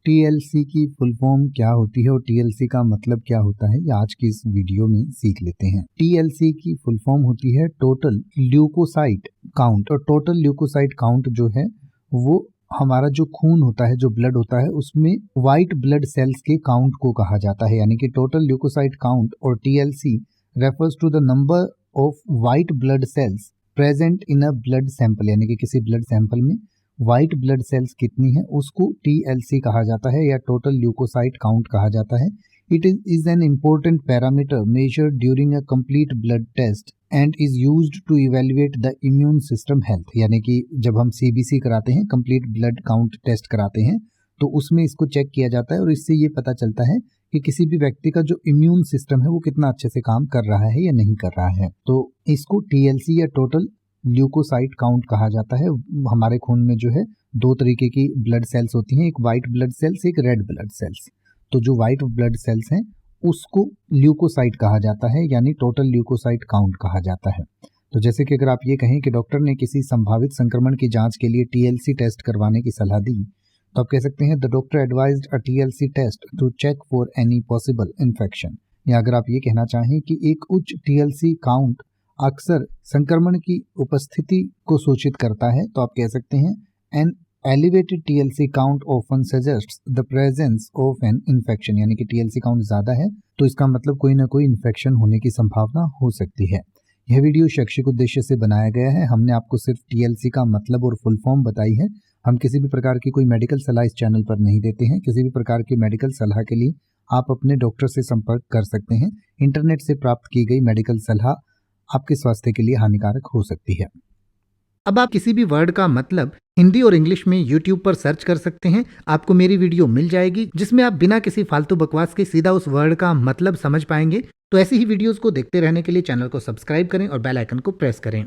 TLC की full form क्या होती है और टीएलसी का मतलब क्या होता है, ये आज की इस वीडियो में सीख लेते हैं। टीएलसी की फुल फॉर्म होती है टोटल ल्यूकोसाइट काउंट। और टोटल ल्यूकोसाइट काउंट जो है वो हमारा जो खून होता है, जो ब्लड होता है, उसमें व्हाइट ब्लड सेल्स के काउंट को कहा जाता है। यानी कि टोटल ल्यूकोसाइट काउंट और TLC refers to the number of white blood cells present in a blood sample. यानी कि किसी ब्लड सैंपल में व्हाइट ब्लड सेल्स कितनी है उसको टीएलसी कहा जाता है या टोटल ल्यूकोसाइट काउंट कहा जाता है। It is an important parameter measured during a complete blood test and is used to evaluate the immune system health. यानी कि जब हम सीबीसी कराते हैं, कंप्लीट ब्लड काउंट टेस्ट कराते हैं, तो उसमें इसको चेक किया जाता है और इससे ये पता चलता है कि किसी भी व्यक्ति का जो इम्यून सिस्टम है वो कितना अच्छे से काम कर रहा है या नहीं कर रहा है। तो इसको टीएलसी या टोटल ल्यूकोसाइट काउंट कहा जाता है। हमारे खून में जो है दो तरीके की ब्लड सेल्स होती हैं, एक वाइट ब्लड सेल्स, एक रेड ब्लड सेल्स। तो जो वाइट ब्लड सेल्स हैं उसको ल्यूकोसाइट कहा जाता है, यानी टोटल ल्यूकोसाइट काउंट कहा जाता है। तो जैसे कि अगर आप ये कहें कि डॉक्टर ने किसी संभावित संक्रमण की जांच के लिए टीएलसी टेस्ट करवाने की सलाह दी, तो आप कह सकते हैं the doctor advised a TLC test to check for any possible infection. या अगर आप ये कहना चाहें कि एक उच्च टीएलसी काउंट अक्सर संक्रमण की उपस्थिति को सूचित करता है, तो आप कह सकते हैं an elevated TLC count often suggests the presence of an infection. यानी कि टीएलसी काउंट ज्यादा है तो इसका मतलब कोई ना कोई इन्फेक्शन होने की संभावना हो सकती है। यह वीडियो शैक्षिक उद्देश्य से बनाया गया है। हमने आपको सिर्फ टीएलसी का मतलब और फुल फॉर्म बताई है। हम किसी भी प्रकार की कोई मेडिकल सलाह इस चैनल पर नहीं देते हैं। किसी भी प्रकार की मेडिकल सलाह के लिए आप अपने डॉक्टर से संपर्क कर सकते हैं। इंटरनेट से प्राप्त की गई मेडिकल सलाह आपके स्वास्थ्य के लिए हानिकारक हो सकती है। अब आप किसी भी वर्ड का मतलब हिंदी और इंग्लिश में YouTube पर सर्च कर सकते हैं। आपको मेरी वीडियो मिल जाएगी जिसमें आप बिना किसी फालतू बकवास के सीधा उस वर्ड का मतलब समझ पाएंगे। तो ऐसी ही वीडियोस को देखते रहने के लिए चैनल को सब्सक्राइब करें और बेल आइकन को प्रेस करें।